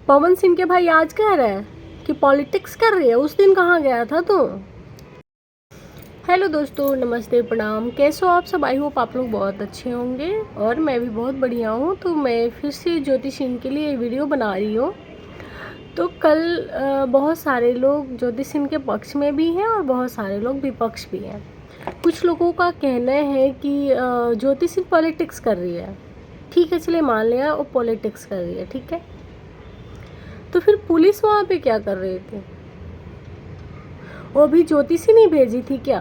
पवन सिंह के भाई आज कह रहा है कि पॉलिटिक्स कर रही है, उस दिन कहाँ गया था तू? हेलो दोस्तों, नमस्ते, प्रणाम। कैसे हो आप सब? आई होप आप लोग बहुत अच्छे होंगे और मैं भी बहुत बढ़िया हूँ। तो मैं फिर से ज्योतिषीन के लिए वीडियो बना रही हूँ। तो कल बहुत सारे लोग ज्योतिषीन के पक्ष में भी हैं और बहुत सारे लोग विपक्ष भी हैं। कुछ लोगों का कहना है कि ज्योतिषीन पॉलिटिक्स कर रही है। ठीक है, चलिए मान लिया वो पॉलिटिक्स कर रही है, ठीक है। तो फिर पुलिस वहाँ पे क्या कर रही थी? वो भी ज्योतिषी नहीं भेजी थी क्या?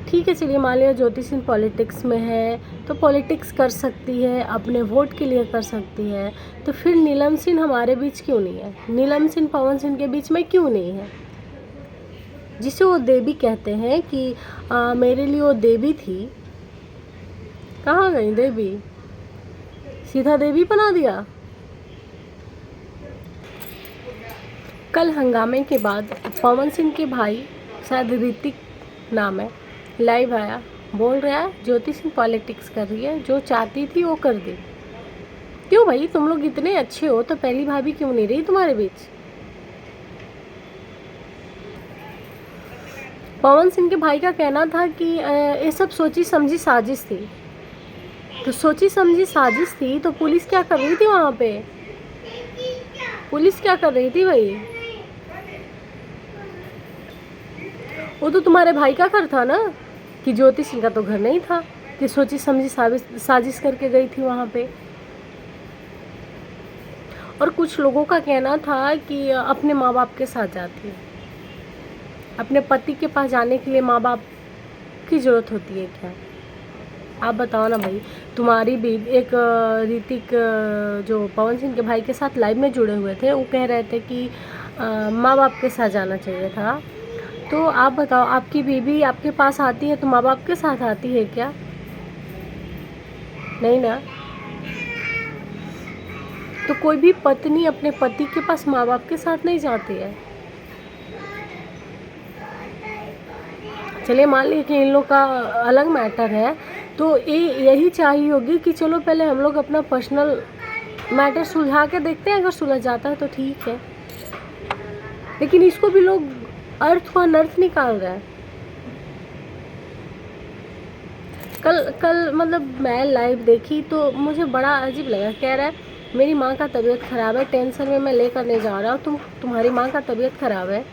ठीक है, चलिए मान लिया ज्योतिषी पॉलिटिक्स में है तो पॉलिटिक्स कर सकती है, अपने वोट के लिए कर सकती है। तो फिर नीलम सिंह हमारे बीच क्यों नहीं है? नीलम सिंह पवन सिंह के बीच में क्यों नहीं है? जिसे वो देवी कहते हैं कि मेरे लिए वो देवी थी। कहाँ गई देवी? सीधा देवी बना दिया। कल हंगामे के बाद पवन सिंह के भाई, शायद ऋतिक नाम है, लाइव आया, बोल रहा है ज्योति सिंह पॉलिटिक्स कर रही है, जो चाहती थी वो कर दी। क्यों भाई, तुम लोग इतने अच्छे हो तो पहली भाभी क्यों नहीं रही तुम्हारे बीच? पवन सिंह के भाई का कहना था कि ये सब सोची समझी साजिश थी। तो सोची समझी साजिश थी तो पुलिस क्या कर रही थी वहाँ पे? पुलिस क्या कर रही थी भाई? वो तो तुम्हारे भाई का घर था ना, कि ज्योति सिंह का तो घर नहीं था कि सोची समझी साजिश करके गई थी वहाँ पे। और कुछ लोगों का कहना था कि अपने माँ बाप के साथ जाती है। अपने पति के पास जाने के लिए माँ बाप की ज़रूरत होती है क्या? आप बताओ ना भाई। तुम्हारी भी एक ऋतिक, जो पवन सिंह के भाई के साथ लाइव में जुड़े हुए थे, वो कह रहे थे कि माँ बाप के साथ जाना चाहिए था। तो आप बताओ, आपकी बीवी आपके पास आती है तो माँ बाप के साथ आती है क्या? नहीं ना। तो कोई भी पत्नी अपने पति के पास माँ बाप के साथ नहीं जाती है। चलिए मान लीजिए कि इन लोग का अलग मैटर है, तो यही चाहिए होगी कि चलो पहले हम लोग अपना पर्सनल मैटर सुलझा के देखते हैं, अगर सुलझ जाता है तो ठीक है। लेकिन इसको भी लोग अर्थ को अनर्थ निकाल रहा है। कल मतलब मैं लाइव देखी तो मुझे बड़ा अजीब लगा। कह रहा है मेरी माँ का तबीयत ख़राब है, टेंशन में मैं लेकर नहीं जा रहा हूँ। तुम्हारी माँ का तबीयत ख़राब है,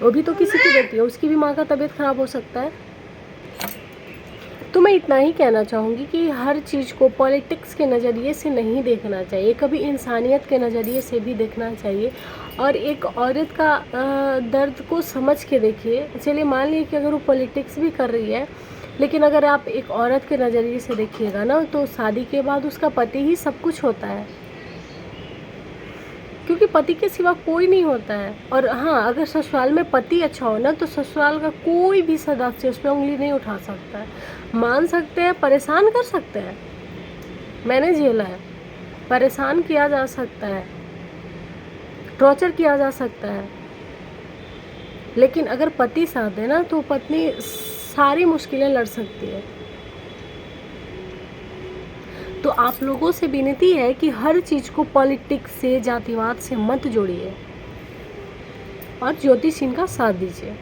वो भी तो किसी की बेटी है, उसकी भी माँ का तबीयत ख़राब हो सकता है। तो मैं इतना ही कहना चाहूँगी कि हर चीज़ को पॉलिटिक्स के नज़रिए से नहीं देखना चाहिए, कभी इंसानियत के नज़रिए से भी देखना चाहिए। और एक औरत का दर्द को समझ के देखिए। चलिए मान लीजिए कि अगर वो पॉलिटिक्स भी कर रही है, लेकिन अगर आप एक औरत के नज़रिए से देखिएगा ना, तो शादी के बाद उसका पति ही सब कुछ होता है, क्योंकि पति के सिवा कोई नहीं होता है। और हाँ, अगर ससुराल में पति अच्छा हो ना, तो ससुराल का कोई भी सदस्य उस पर उंगली नहीं उठा सकता है। मान सकते हैं, परेशान कर सकते हैं, मैंने झेला है, परेशान किया जा सकता है, टॉर्चर किया जा सकता है। लेकिन अगर पति साथ है ना, तो पत्नी सारी मुश्किलें लड़ सकती है। तो आप लोगों से विनती है कि हर चीज़ को पॉलिटिक्स से, जातिवाद से मत जोड़िए और ज्योतिषी का साथ दीजिए।